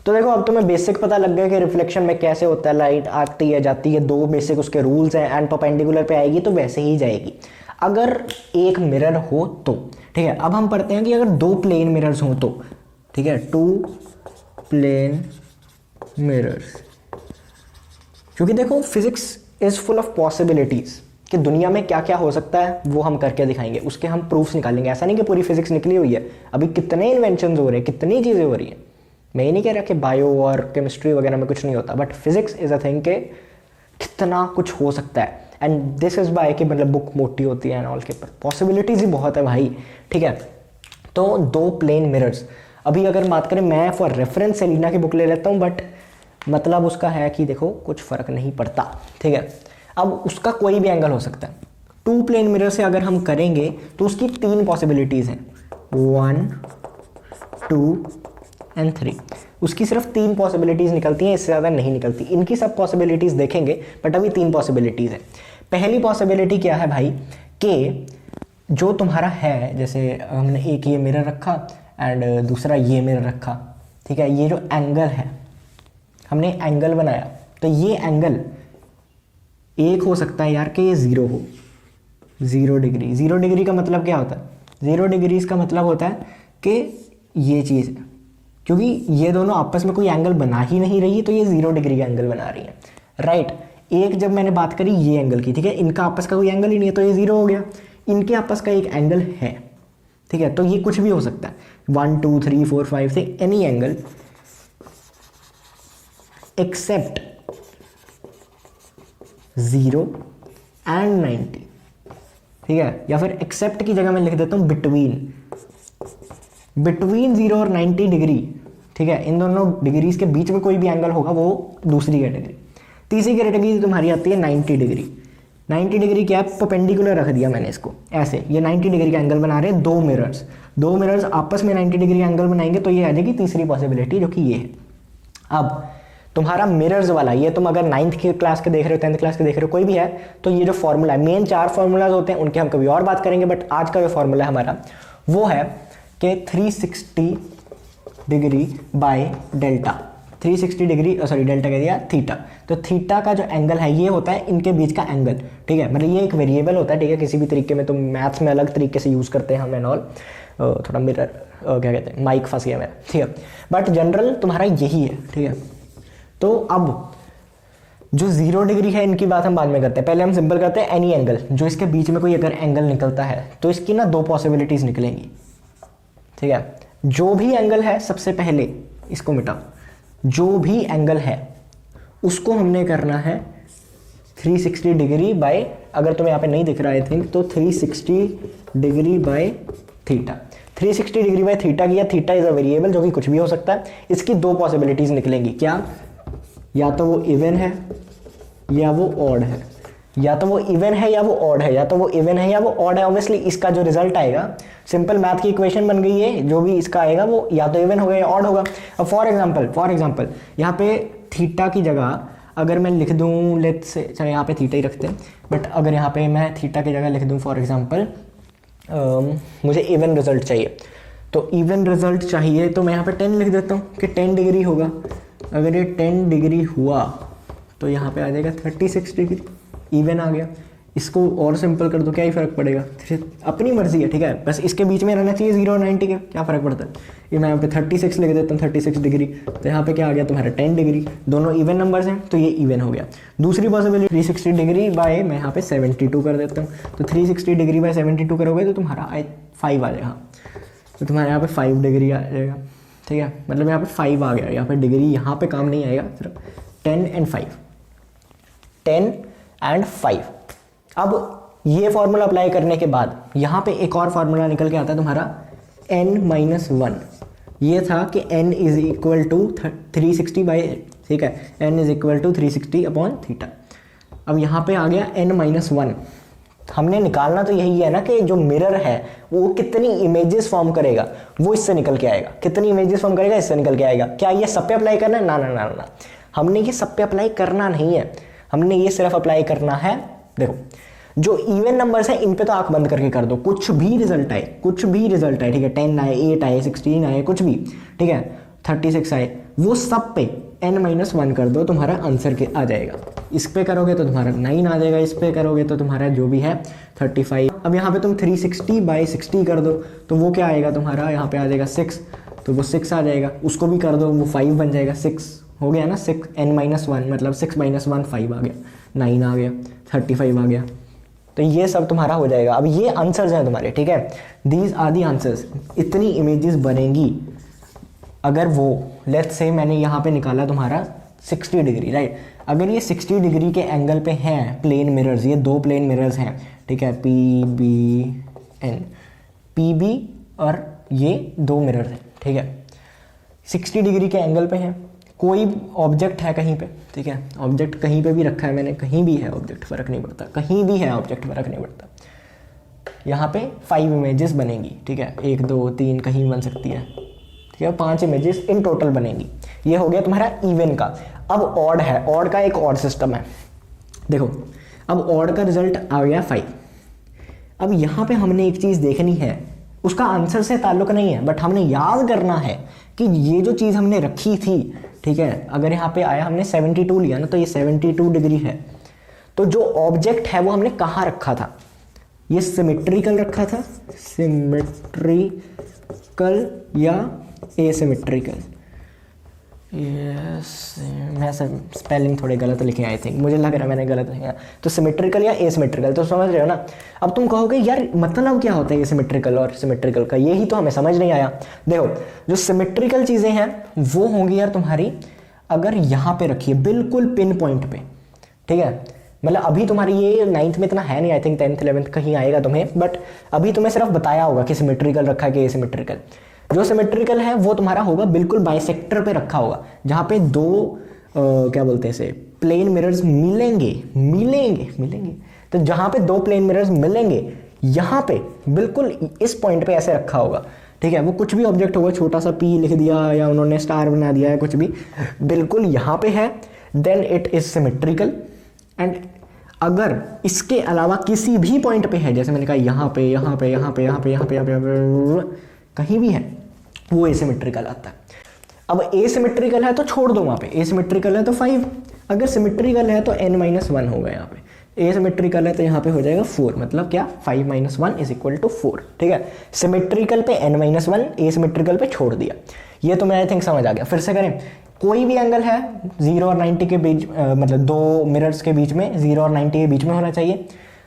तो देखो अब तुम्हें बेसिक पता लग गया कि रिफ्लेक्शन में कैसे होता है, लाइट आती है जाती है, दो बेसिक उसके रूल्स हैं, एंड परपेंडिकुलर पे आएगी तो वैसे ही जाएगी अगर एक मिरर हो तो। ठीक है, अब हम पढ़ते हैं कि अगर दो प्लेन मिरर्स हो तो। ठीक है, टू प्लेन मिरर्स, क्योंकि देखो physics is full of possibilities कि दुनिया में क्या क्या हो सकता है वो हम करके दिखाएंगे, उसके हम प्रूफ्स निकालेंगे। ऐसा नहीं कि पूरी फिजिक्स निकली हुई है, अभी कितने इन्वेंशंस हो रहे हैं, कितनी चीज़ें हो रही हैं। मैं ये नहीं कह रहा कि बायो और केमिस्ट्री वगैरह में कुछ नहीं होता, but physics is a thing के कितना कुछ हो सकता है। एंड दिस इज बाय कि मतलब बुक मोटी होती है एंड ऑल के पॉसिबिलिटीज ही बहुत है भाई। ठीक है, तो दो प्लेन मिरर्स, अभी अगर बात करें मैं फॉर रेफरेंस सेलिना की बुक ले लेता हूँ, बट मतलब उसका है कि देखो कुछ फ़र्क नहीं पड़ता। ठीक है, अब उसका कोई भी एंगल हो सकता है। टू प्लेन मिरर से अगर हम करेंगे तो उसकी तीन पॉसिबिलिटीज़ हैं, 1 2 एंड 3। उसकी सिर्फ तीन पॉसिबिलिटीज़ निकलती हैं, इससे ज़्यादा नहीं निकलती। इनकी सब पॉसिबिलिटीज़ देखेंगे, बट अभी तीन पॉसिबिलिटीज़ हैं। पहली पॉसिबिलिटी क्या है भाई कि जो तुम्हारा है, जैसे हमने एक ये मिरर रखा एंड दूसरा ये मिरर रखा। ठीक है, ये जो एंगल है, हमने एंगल बनाया, तो ये एंगल एक हो सकता है यार कि ये ज़ीरो हो, 0 डिग्री। 0 डिग्री का मतलब क्या होता है? 0 डिग्रीज का मतलब होता है कि ये चीज़ है, क्योंकि ये दोनों आपस में कोई एंगल बना ही नहीं रही, तो ये 0 डिग्री का एंगल बना रही है, राइट। एक जब मैंने बात करी ये एंगल की, ठीक है, इनका आपस का कोई एंगल ही नहीं है, तो ये 0 हो गया। इनके आपस का एक एंगल है, ठीक है, तो ये कुछ भी हो सकता है, 1 2 3 4 5 से एनी एंगल एक्सेप्ट 0 एंड 90। ठीक है, या फिर एक्सेप्ट की जगह मैं लिख देता हूँ बिटवीन 0 और 90 डिग्री। ठीक है, इन दोनों डिग्रीज के बीच में कोई भी एंगल होगा वो दूसरी कैटेगरी। तीसरी कैटेगरी तुम्हारी आती है 90 डिग्री। 90 डिग्री क्या है? परपेंडिकुलर रख दिया मैंने इसको ऐसे, ये 90 डिग्री का एंगल बना रहे हैं दो मिरर्स आपस में 90 डिग्री एंगल बनाएंगे, तो ये आ जाएगी तीसरी पॉसिबिलिटी, जो कि ये है। अब तुम्हारा मिरर्स वाला, ये तुम अगर 9th की क्लास के देख रहे हो, 10th क्लास के देख रहे हो, कोई भी है, तो ये जो फॉर्मूला है, मेन 4 फार्मूलाज होते हैं, उनके हम कभी और बात करेंगे, बट आज का जो फॉर्मूला है हमारा वो है कि 360 degree by delta. 360 degree, sorry delta कह दिया, थीटा। तो थीटा का जो एंगल है ये होता है इनके बीच का एंगल। ठीक है, मतलब ये एक वेरिएबल होता है, ठीक है, किसी भी तरीके में, तो मैथ्स में अलग तरीके से यूज़ करते हैं हम एंड ऑल। थोड़ा मिरर क्या कहते हैं, माइक फंस गया मेरा, ठीक है, बट जनरल तुम्हारा यही है। ठीक है, तो अब जो 0 डिग्री है इनकी बात हम बाद में करते हैं, पहले हम सिंपल करते हैं एनी एंगल। जो इसके बीच में कोई अगर एंगल निकलता है तो इसकी ना दो पॉसिबिलिटीज निकलेंगी। ठीक है, जो भी एंगल है, सबसे पहले इसको मिटाओ, जो भी एंगल है उसको हमने करना है 360 डिग्री बाय, अगर तुम्हें यहाँ पे नहीं दिख रहा है आई थिंक, तो 360 degree by theta. 360 degree by theta किया, थीटा इज अ वेरिएबल जो कि कुछ भी हो सकता है। इसकी दो पॉसिबिलिटीज निकलेंगी, क्या? या तो वो इवन है या वो ऑड है, या तो वो इवन है या वो ऑड है, या तो वो इवन है या वो ऑड है। ऑब्वियसली इसका जो रिजल्ट आएगा, सिंपल मैथ की इक्वेशन बन गई है, जो भी इसका आएगा वो या तो इवन होगा या ऑड होगा। अब फॉर एग्जांपल यहाँ पे थीटा की जगह अगर मैं लिख दूँ, लेट्स से, चलो यहाँ पे थीटा ही रखते हैं, बट अगर यहाँ पे मैं थीटा की जगह लिख दूँ फॉर एग्जांपल, मुझे इवन रिजल्ट चाहिए, तो इवन रिजल्ट चाहिए तो मैं यहाँ पे 10 लिख देता हूँ कि 10 डिग्री होगा। अगर ये 10 डिग्री हुआ तो यहाँ पे आ जाएगा 36 डिग्री, इवन आ गया। इसको और सिंपल कर दो, क्या ही फ़र्क पड़ेगा, अपनी मर्जी है। ठीक है, बस इसके बीच में रहना चाहिए 0 और 90 के, क्या फ़र्क पड़ता है। ये मैं यहाँ पे 36 लिख देता हूँ, 36 डिग्री, तो यहाँ पे क्या आ गया तुम्हारा 10 डिग्री, दोनों इवन नंबर्स हैं तो ये इवन हो गया। दूसरी पॉसिबिलिटी 360 डिग्री बाय, मैं यहाँ पे 72 कर देता हूँ, तो 360 डिग्री बाय 72 करोगे तो तुम्हारा 5 आ जाएगा, तो तुम्हारे यहाँ पे 5 डिग्री आ जाएगा। ठीक है, मतलब यहाँ पे 5 आ गया, यहाँ पे डिग्री यहाँ पे काम नहीं आएगा, सिर्फ 10 एंड 5। अब ये फॉर्मूला अप्लाई करने के बाद यहाँ पे एक और फार्मूला निकल के आता है तुम्हारा n-1। ये था कि n is equal to 360 by, ठीक है, n is equal to 360 upon theta. अब यहाँ पे आ गया n-1। हमने निकालना तो यही है ना कि जो मिरर है वो कितनी इमेजेस फॉर्म करेगा, वो इससे निकल के आएगा। कितनी इमेजेस फॉर्म करेगा, इससे निकल के आएगा। क्या ये सब पे अप्लाई करना है? ना ना ना ना, हमने ये सब पे अप्लाई करना नहीं है, हमने ये सिर्फ अप्लाई करना है, देखो जो इवन नंबर्स हैं इन पे तो आंख बंद करके कर दो, कुछ भी रिजल्ट आए, ठीक है, 10 आए, 8 आए, 16 आए, कुछ भी, ठीक है, 36 आए, वो सब पे n-1 कर दो, तुम्हारा आंसर के आ जाएगा। इस पे करोगे तो तुम्हारा 9 आ जाएगा, इस पे करोगे तो तुम्हारा जो भी है 35। अब यहाँ पे तुम 360/60 कर दो तो वो क्या आएगा तुम्हारा, यहाँ पे आ जाएगा 6, तो वो 6 आ जाएगा। उसको भी कर दो, वो 5 बन जाएगा, 6 हो गया ना, 6 n-1 मतलब 6 - 1 5 आ गया, 9 आ गया, 35 आ गया। तो ये सब तुम्हारा हो जाएगा। अब ये आंसर्स हैं तुम्हारे, ठीक है, दीज आर दी आंसर्स। इतनी इमेजेस बनेंगी अगर वो लेट्स से मैंने यहाँ पे निकाला तुम्हारा 60 डिग्री, राइट। अगर ये 60 डिग्री के एंगल पे हैं प्लेन मिरर्स, ये 2 प्लेन मिरर्स हैं, ठीक है, PB और ये 2 मिरर्स हैं, ठीक है, 60 डिग्री के एंगल पे हैं। कोई ऑब्जेक्ट है कहीं पे, ठीक है, ऑब्जेक्ट कहीं पे भी रखा है मैंने, कहीं भी है ऑब्जेक्ट, फ़र्क नहीं पड़ता, कहीं भी है ऑब्जेक्ट, फ़र्क नहीं पड़ता। यहाँ पे 5 इमेजेस बनेंगी, ठीक है, 1 2 3 कहीं बन सकती है, ठीक है, 5 इमेजेस इन टोटल बनेंगी। ये हो गया तुम्हारा इवन का। अब ऑड है, ऑड का एक और सिस्टम है। देखो अब ऑड का रिजल्ट आ गया 5। अब यहाँ पे हमने एक चीज़ देखनी है, उसका आंसर से ताल्लुक नहीं है, बट हमने याद करना है कि ये जो चीज़ हमने रखी थी, ठीक है, अगर यहाँ पे आया हमने 72 लिया ना, तो ये 72 डिग्री है। तो जो ऑब्जेक्ट है वो हमने कहाँ रखा था, ये सिमेट्रिकल रखा था, सिमेट्रिकल या एसिमेट्रिकल। यस, मैं स्पेलिंग थोड़े गलत लिखे आई थिंक, मुझे लग रहा है मैंने गलत लिखा। तो सिमेट्रिकल या एसिमेट्रिकल, तो समझ रहे हो ना। अब तुम कहोगे यार मतलब क्या होता है ये सिमेट्रिकल और सिमेट्रिकल का, यही तो हमें समझ नहीं आया। देखो जो सिमेट्रिकल चीज़ें हैं वो होंगी यार तुम्हारी अगर यहाँ पे रखिए बिल्कुल पिन पॉइंट पे, ठीक है, मतलब अभी तुम्हारी ये 9th में इतना है नहीं, आई थिंक 10th 11th कहीं आएगा तुम्हें, बट अभी तुम्हें सिर्फ बताया होगा कि सिमेट्रिकल रखा है कि एसिमेट्रिकल। जो सिमेट्रिकल है वो तुम्हारा होगा बिल्कुल बाइसेक्टर पे रखा होगा, जहाँ पे दो क्या बोलते हैं इसे, प्लेन मिरर्स मिलेंगे। तो जहाँ पे 2 प्लेन मिरर्स मिलेंगे यहाँ पे बिल्कुल इस पॉइंट पे ऐसे रखा होगा, ठीक है, वो कुछ भी ऑब्जेक्ट होगा, छोटा सा P लिख दिया या उन्होंने स्टार बना दिया है, कुछ भी बिल्कुल यहाँ पे है, then it is symmetrical. And अगर इसके अलावा किसी भी पॉइंट पे है, जैसे मैंने कहा यहाँ पे कहीं भी है, वो एसिमेट्रिकल आता है। अब एसिमेट्रिकल है तो छोड़ दो वहाँ पे, एसिमेट्रिकल है तो 5, अगर सिमेट्रिकल है तो n-1 होगा यहाँ पे, एसिमेट्रिकल है तो यहाँ पे हो जाएगा 4, मतलब क्या 5 - 1 = 4, ठीक है। सिमेट्रिकल पे n-1, एसिमेट्रिकल पे छोड़ दिया। ये तो मैं आई थिंक समझ आ गया। फिर से करें, कोई भी एंगल है 0 और 90 के बीच, मतलब 2 मिरर्स के बीच में 0 और 90 के बीच में होना चाहिए।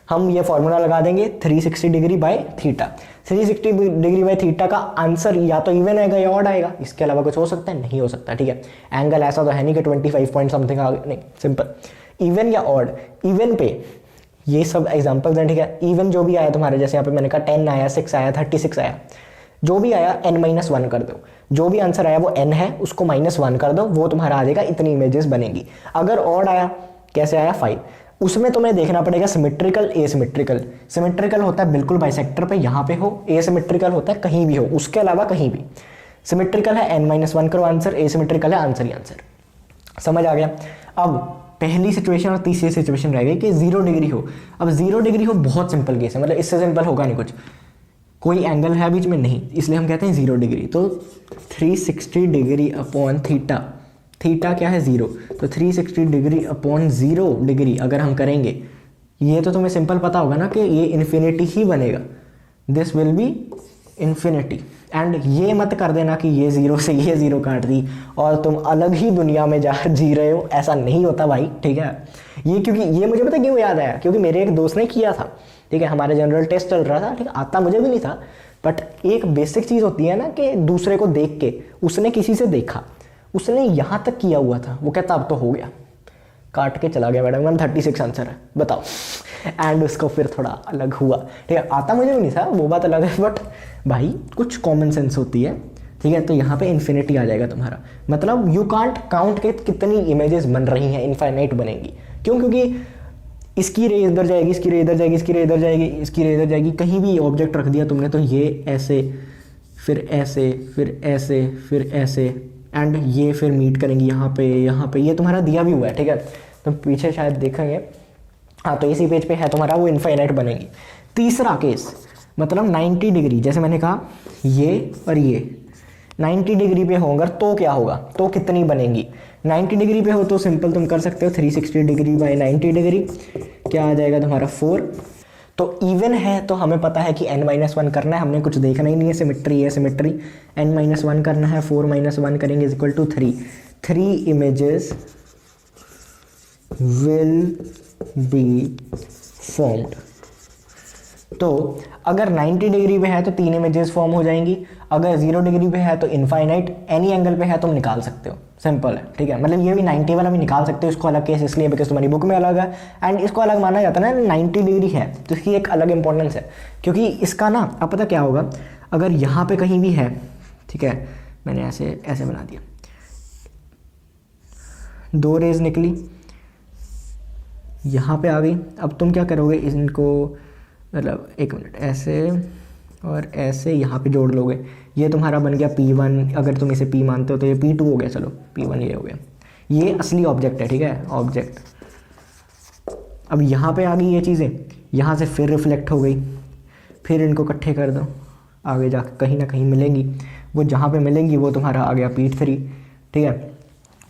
हम ये फॉर्मूला लगा देंगे 360 degree by theta. 360 degree by theta का आंसर या तो इवन आएगा या ऑड आएगा, इसके अलावा कुछ हो सकता है, नहीं हो सकता, ठीक है। एंगल ऐसा तो है नहीं कि 25 पॉइंट समथिंग आ, नहीं, सिंपल इवन या ऑड। इवन पे ये सब एग्जांपल्स हैं, ठीक है। इवन जो भी आया तुम्हारे, जैसे यहाँ पे मैंने कहा 10 आया, 6 आया, 36 आया, जो भी आया n-1 कर दो। जो भी आंसर आया वो n है, उसको -1 कर दो, वो तुम्हारा आ जाएगा, इतनी इमेजेस बनेगी। अगर ऑड आया, कैसे आया 5, उसमें तुम्हें देखना पड़ेगा सिमेट्रिकल एसिमेट्रिकल। सिमेट्रिकल होता है बिल्कुल बाइसेक्टर पे यहाँ पे हो, एसिमेट्रिकल होता है कहीं भी हो, उसके अलावा कहीं भी। सिमेट्रिकल है n-1 करो आंसर, एसिमेट्रिकल है आंसर ही आंसर। समझ आ गया। अब पहली सिचुएशन और तीसरी सिचुएशन रह गई कि 0 डिग्री हो। अब 0 डिग्री हो बहुत सिंपल केस है, मतलब इससे सिंपल होगा नहीं कुछ, कोई एंगल है बीच में नहीं, इसलिए हम कहते हैं 0 डिग्री। तो 360 डिग्री अपॉन थीटा, थीटा क्या है 0, तो 360 डिग्री अपॉन 0 डिग्री अगर हम करेंगे, ये तो तुम्हें सिंपल पता होगा ना कि ये इन्फिनिटी ही बनेगा, this will be infinity. And ये मत कर देना कि ये 0 से ये 0 काट दी और तुम अलग ही दुनिया में जी रहे हो, ऐसा नहीं होता भाई, ठीक है। ये क्योंकि ये मुझे पता क्यों याद आया, क्योंकि मेरे एक दोस्त ने किया था, ठीक है, हमारे जनरल टेस्ट चल रहा था, ठीक है, आता मुझे भी नहीं था, बट एक बेसिक चीज़ होती है ना कि दूसरे को देख के, उसने किसी से देखा, उसने यहाँ तक किया हुआ था, वो कहता अब तो हो गया, काट के चला गया मैडम, 36 आंसर है, बताओ। एंड उसको फिर थोड़ा अलग हुआ, ठीक है, आता मुझे भी नहीं था, वो बात अलग है, बट भाई कुछ कॉमन सेंस होती है, ठीक है। तो यहाँ पे इन्फिनिटी आ जाएगा तुम्हारा, मतलब यू कांट काउंट के कितनी इमेजेस बन रही हैं, इनफाइनाइट बनेंगी। क्यों? क्योंकि इसकी रे इधर जाएगी, इसकी रे इधर जाएगी, इसकी रे इधर जाएगी, इसकी रे इधर जाएगी, कहीं भी ऑब्जेक्ट रख दिया तुमने तो ये ऐसे, फिर ऐसे, फिर ऐसे, फिर ऐसे, एंड ये फिर मीट करेंगी यहाँ पे, ये तुम्हारा दिया भी हुआ है, ठीक है, तो पीछे शायद देखेंगे, हाँ, तो इसी पेज पे है तुम्हारा, वो इनफाइनाइट बनेगी। तीसरा केस मतलब 90 डिग्री, जैसे मैंने कहा ये और ये 90 डिग्री पे हो अगर तो क्या होगा, तो कितनी बनेंगी। 90 डिग्री पे हो तो सिंपल तुम कर सकते हो 360 डिग्री बाई 90 डिग्री, क्या आ जाएगा तुम्हारा 4। तो इवन है तो हमें पता है कि n-1 करना है, हमने कुछ देखना ही नहीं है, सिमेट्री है सिमेट्री, n-1 करना है, 4 - 1 करेंगे is equal to 3। 3 images will be formed. तो अगर 90 डिग्री पे है तो 3 इमेजेस फॉर्म हो जाएंगी, अगर 0 डिग्री पे है तो इनफाइनाइट, एनी एंगल पे है तुम निकाल सकते हो, सिंपल है, ठीक है। मतलब ये भी 90 वाला भी निकाल सकते हो, इसको अलग केस इसलिए बिकॉज तुम्हारी बुक में अलग है एंड इसको अलग माना जाता है ना, 90 डिग्री है तो इसकी एक अलग इंपॉर्टेंस है, क्योंकि इसका ना अब पता क्या होगा, अगर यहाँ पे कहीं भी है, ठीक है, मैंने ऐसे ऐसे बना दिया, 2 रेज निकली, यहाँ पे आ गई, अब तुम क्या करोगे इनको, मतलब 1 मिनट, ऐसे और ऐसे यहाँ पे जोड़ लोगे, ये तुम्हारा बन गया P1, अगर तुम इसे P मानते हो तो ये P2 हो गया, चलो P1 ये हो गया, ये असली ऑब्जेक्ट है, ठीक है, ऑब्जेक्ट। अब यहाँ पे आ गई ये चीज़ें, यहाँ से फिर रिफ्लेक्ट हो गई, फिर इनको इकट्ठे कर दो, आगे जाकर कहीं ना कहीं मिलेंगी, वो जहाँ पे मिलेंगी वो तुम्हारा आ गया P3, ठीक है।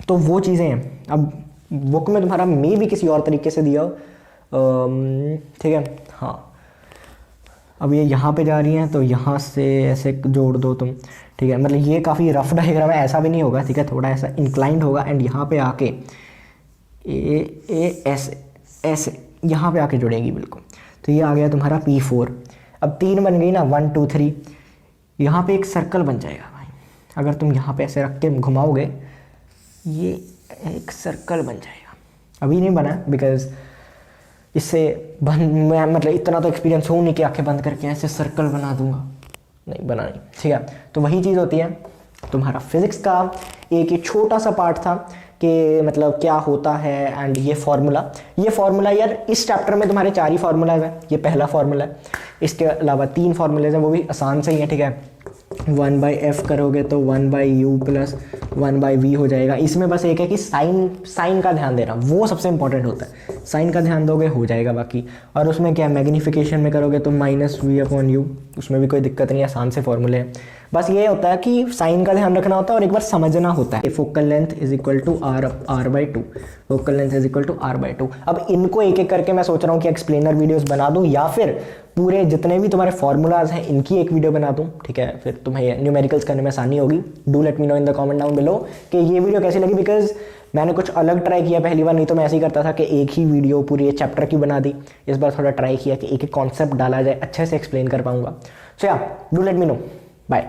तो वो चीज़ें हैं, अब बुक में तुम्हारा मे भी किसी और तरीके से दिया हो, ठीक है, हाँ। अब ये यहाँ पे जा रही हैं तो यहाँ से ऐसे जोड़ दो तुम, ठीक है, मतलब ये काफ़ी रफ डायग्राम है, ऐसा भी नहीं होगा, ठीक है, थोड़ा ऐसा इंक्लाइंड होगा एंड यहाँ पे आके ऐसे ऐसे यहाँ पे आके जुड़ेगी बिल्कुल। तो ये आ गया तुम्हारा P4। अब 3 बन गई ना, 1 2 3, यहाँ पे एक सर्कल बन जाएगा भाई, अगर तुम यहाँ पे ऐसे रख के घुमाओगे ये एक सर्कल बन जाएगा। अभी नहीं बना बिकॉज इससे मैं मतलब इतना तो एक्सपीरियंस हो नहीं कि आंखें बंद करके ऐसे सर्कल बना दूंगा, नहीं बना नहीं, ठीक है। तो वही चीज़ होती है, तुम्हारा फिजिक्स का एक ये छोटा सा पार्ट था कि मतलब क्या होता है एंड ये फार्मूला यार इस चैप्टर में तुम्हारे 4 ही फार्मूलाज हैं, ये पहला फार्मूला है, इसके अलावा 3 फार्मूलेज हैं, वो भी आसान से ही है, ठीक है। 1/f करोगे तो 1/u + 1/v हो जाएगा। इसमें बस एक है कि साइन का ध्यान देना, वो सबसे इंपॉर्टेंट होता है, साइन का ध्यान दोगे हो जाएगा बाकी। और उसमें क्या मैग्नीफिकेशन में करोगे तो -v/u, उसमें भी कोई दिक्कत नहीं है, आसान से फॉर्मूले हैं। बस ये होता है कि साइन का ध्यान रखना होता है और एक बार समझना होता है। Focal length is equal to r/2, focal length is equal to r/2। अब इनको एक एक करके मैं सोच रहा हूँ कि एक्सप्लेनर वीडियोस बना दूँ या फिर पूरे जितने भी तुम्हारे फॉर्मूलाज हैं इनकी एक वीडियो बना दूँ, ठीक है, फिर तुम्हें न्यूमेरिकल्स करने में आसानी होगी। Do let me no in the comment down below कि ये वीडियो कैसी लगी, बिकॉज मैंने कुछ अलग ट्राई किया पहली बार, नहीं तो मैं ऐसे ही करता था कि एक ही वीडियो पूरी चैप्टर की बना दी। इस बार थोड़ा ट्राई किया कि एक एक कॉन्सेप्ट डाला जाए, अच्छे से एक्सप्लेन कर पाऊंगा। So you do let me know, bye.